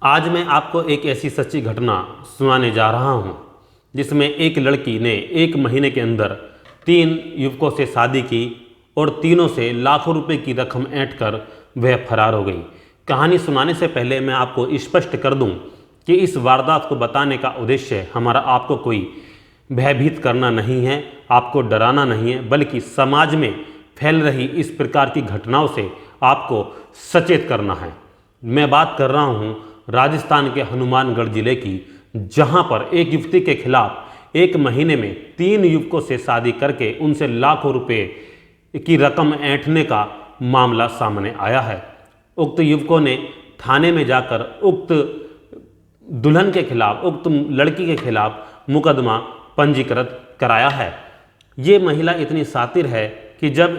आज मैं आपको एक ऐसी सच्ची घटना सुनाने जा रहा हूं, जिसमें एक लड़की ने 1 महीने के अंदर 3 युवकों से शादी की और तीनों से लाखों रुपए की रकम ऐंठ कर वह फरार हो गई। कहानी सुनाने से पहले मैं आपको स्पष्ट कर दूं कि इस वारदात को बताने का उद्देश्य हमारा आपको कोई भयभीत करना नहीं है, आपको डराना नहीं है, बल्कि समाज में फैल रही इस प्रकार की घटनाओं से आपको सचेत करना है। मैं बात कर रहा हूं राजस्थान के हनुमानगढ़ जिले की, जहां पर एक युवती के खिलाफ 1 महीने में 3 युवकों से शादी करके उनसे लाखों रुपए की रकम ऐंठने का मामला सामने आया है। उक्त युवकों ने थाने में जाकर उक्त दुल्हन के खिलाफ, उक्त लड़की के खिलाफ मुकदमा पंजीकृत कराया है। ये महिला इतनी शातिर है कि जब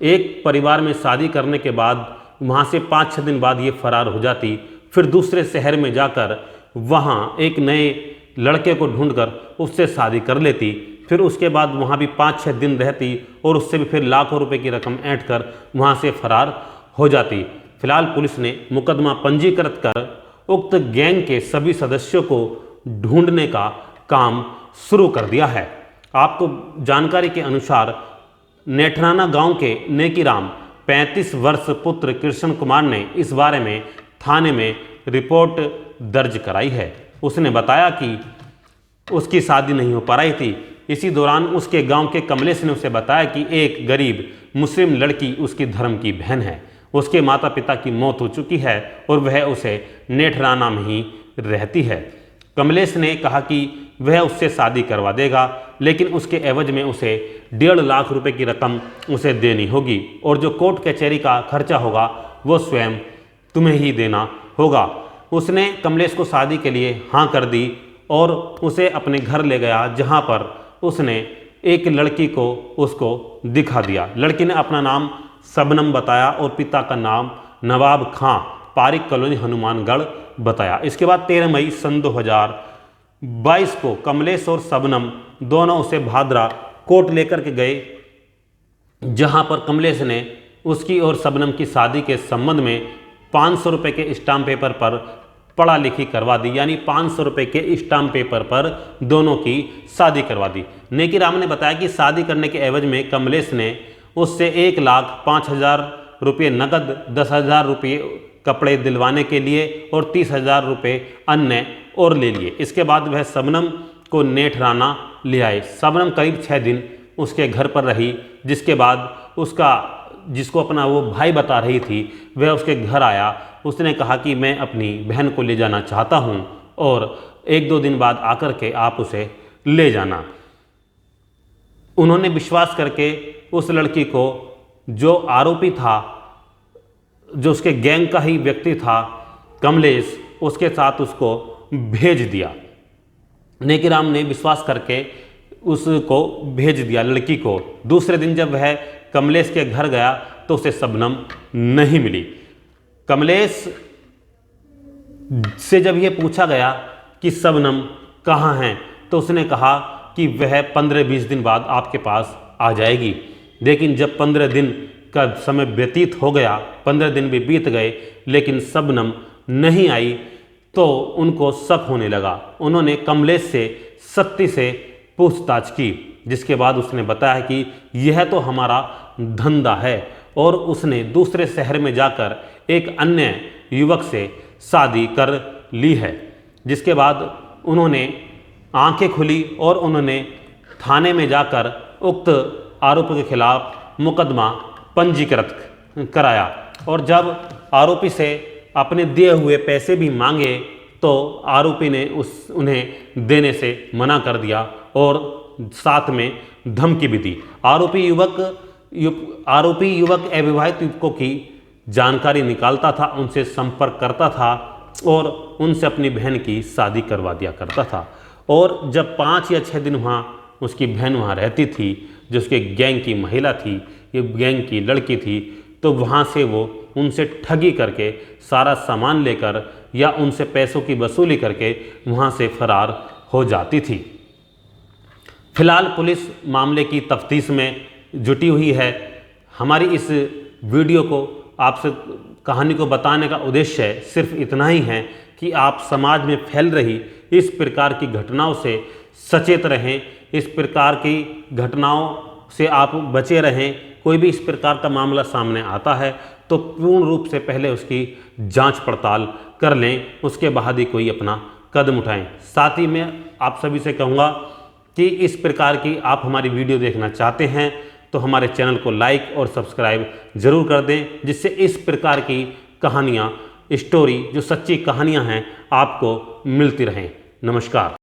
एक परिवार में शादी करने के बाद वहाँ से 5-6 दिन बाद ये फरार हो जाती, फिर दूसरे शहर में जाकर वहाँ एक नए लड़के को ढूंढकर उससे शादी कर लेती, फिर उसके बाद वहाँ भी 5-6 दिन रहती और उससे भी फिर लाखों रुपए की रकम ऐंठ कर वहाँ से फरार हो जाती। फिलहाल पुलिस ने मुकदमा पंजीकृत कर उक्त गैंग के सभी सदस्यों को ढूंढने का काम शुरू कर दिया है। आपको जानकारी के अनुसार नेठराना गांव के नेकीराम 35 वर्ष पुत्र कृष्ण कुमार ने इस बारे में थाने में रिपोर्ट दर्ज कराई है। उसने बताया कि उसकी शादी नहीं हो पा रही थी। इसी दौरान उसके गांव के कमलेश ने उसे बताया कि एक गरीब मुस्लिम लड़की उसकी धर्म की बहन है, उसके माता पिता की मौत हो चुकी है और वह उसे नेठराना में ही रहती है। कमलेश ने कहा कि वह उससे शादी करवा देगा, लेकिन उसके एवज में उसे 1.5 लाख रुपए की रकम उसे देनी होगी और जो कोर्ट कचहरी का खर्चा होगा वो स्वयं तुम्हें ही देना होगा। उसने कमलेश को शादी के लिए हाँ कर दी और उसे अपने घर ले गया, जहाँ पर उसने एक लड़की को उसको दिखा दिया। लड़की ने अपना नाम शबनम बताया और पिता का नाम नवाब खां, पारिक कॉलोनी हनुमानगढ़ बताया। इसके बाद 13 मई सन 2022 को कमलेश और शबनम दोनों उसे भादरा कोर्ट लेकर के गए, जहां पर कमलेश ने उसकी और शबनम की शादी के संबंध में 500 रुपये के स्टाम्प पेपर पर पढ़ा लिखी करवा दी, यानी 500 रुपये के स्टाम्प पेपर पर दोनों की शादी करवा दी। नेकीराम ने बताया कि शादी करने के एवज में कमलेश ने उससे 1,05,000 रुपये नकद, 10,000 रुपये कपड़े दिलवाने के लिए और 30,000 रुपये अन्य और ले लिए। इसके बाद वह शबनम को नेठराना ले आए। शबनम करीब 6 दिन उसके घर पर रही, जिसके बाद उसका जिसको अपना वो भाई बता रही थी वह उसके घर आया। उसने कहा कि मैं अपनी बहन को ले जाना चाहता हूँ और 1-2 दिन बाद आकर के आप उसे ले जाना। उन्होंने विश्वास करके उस लड़की को, जो आरोपी था, जो उसके गैंग का ही व्यक्ति था कमलेश, उसके साथ उसको भेज दिया। नेकीराम ने विश्वास करके उसको भेज दिया लड़की को। दूसरे दिन जब वह कमलेश के घर गया तो उसे शबनम नहीं मिली। कमलेश से जब यह पूछा गया कि शबनम कहाँ हैं, तो उसने कहा कि वह 15-20 दिन बाद आपके पास आ जाएगी। लेकिन जब 15 दिन का समय व्यतीत हो गया, 15 दिन भी बीत गए, लेकिन शबनम नहीं आई, तो उनको शक होने लगा। उन्होंने कमलेश से सख्ती से पूछताछ की, जिसके बाद उसने बताया कि यह तो हमारा धंधा है, और उसने दूसरे शहर में जाकर एक अन्य युवक से शादी कर ली है। जिसके बाद उन्होंने आंखें खुली और उन्होंने थाने में जाकर उक्त आरोपी के खिलाफ मुकदमा पंजीकृत कराया और जब आरोपी से अपने दिए हुए पैसे भी मांगे तो आरोपी ने उन्हें देने से मना कर दिया और साथ में धमकी भी दी। आरोपी युवक अविवाहित युवकों की जानकारी निकालता था, उनसे संपर्क करता था और उनसे अपनी बहन की शादी करवा दिया करता था। और जब 5 या 6 दिन वहाँ उसकी बहन वहाँ रहती थी, जो उसके गैंग की महिला थी, ये गैंग की लड़की थी, तो वहाँ से वो उनसे ठगी करके सारा सामान लेकर या उनसे पैसों की वसूली करके वहाँ से फरार हो जाती थी। फिलहाल पुलिस मामले की तफ्तीश में जुटी हुई है। हमारी इस वीडियो को आपसे कहानी को बताने का उद्देश्य सिर्फ इतना ही है कि आप समाज में फैल रही इस प्रकार की घटनाओं से सचेत रहें, इस प्रकार की घटनाओं से आप बचे रहें। कोई भी इस प्रकार का मामला सामने आता है तो पूर्ण रूप से पहले उसकी जांच पड़ताल कर लें, उसके बाद ही कोई अपना कदम उठाएं। साथ ही मैं आप सभी से कहूँगा कि इस प्रकार की आप हमारी वीडियो देखना चाहते हैं तो हमारे चैनल को लाइक और सब्सक्राइब जरूर कर दें, जिससे इस प्रकार की कहानियाँ, स्टोरी, जो सच्ची कहानियाँ हैं, आपको मिलती रहें। नमस्कार।